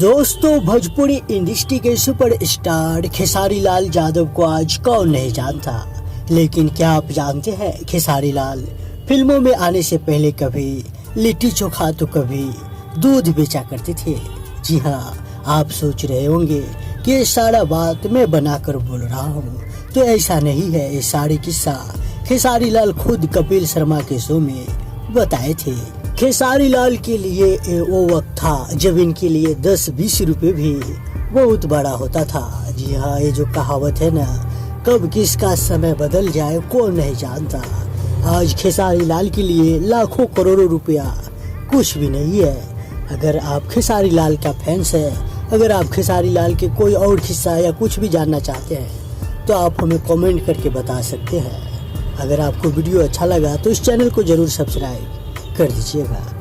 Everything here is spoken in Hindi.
दोस्तों, भोजपुरी इंडस्ट्री के सुपरस्टार खेसारी लाल यादव को आज कौन नहीं जानता। लेकिन क्या आप जानते हैं, खेसारी लाल फिल्मों में आने से पहले कभी लिट्टी चोखा तो कभी दूध बेचा करते थे। जी हाँ, आप सोच रहे होंगे कि ये सारा बात मैं बनाकर बोल रहा हूँ, तो ऐसा नहीं है। ये सारी किस्सा खेसारी लाल खुद कपिल शर्मा के शो में बताए थे। खेसारी लाल के लिए वो वक्त था जब इनके लिए 10-20 रुपए भी बहुत बड़ा होता था। जी हाँ, ये जो कहावत है ना, कब किसका समय बदल जाए कौन नहीं जानता। आज खेसारी लाल के लिए लाखों करोड़ों रुपया कुछ भी नहीं है। अगर आप खेसारी लाल का फैंस है, अगर आप खेसारी लाल के कोई और किस्सा या कुछ भी जानना चाहते हैं, तो आप हमें कमेंट करके बता सकते हैं। अगर आपको वीडियो अच्छा लगा तो इस चैनल को जरूर सब्सक्राइब कर दीजिएगा।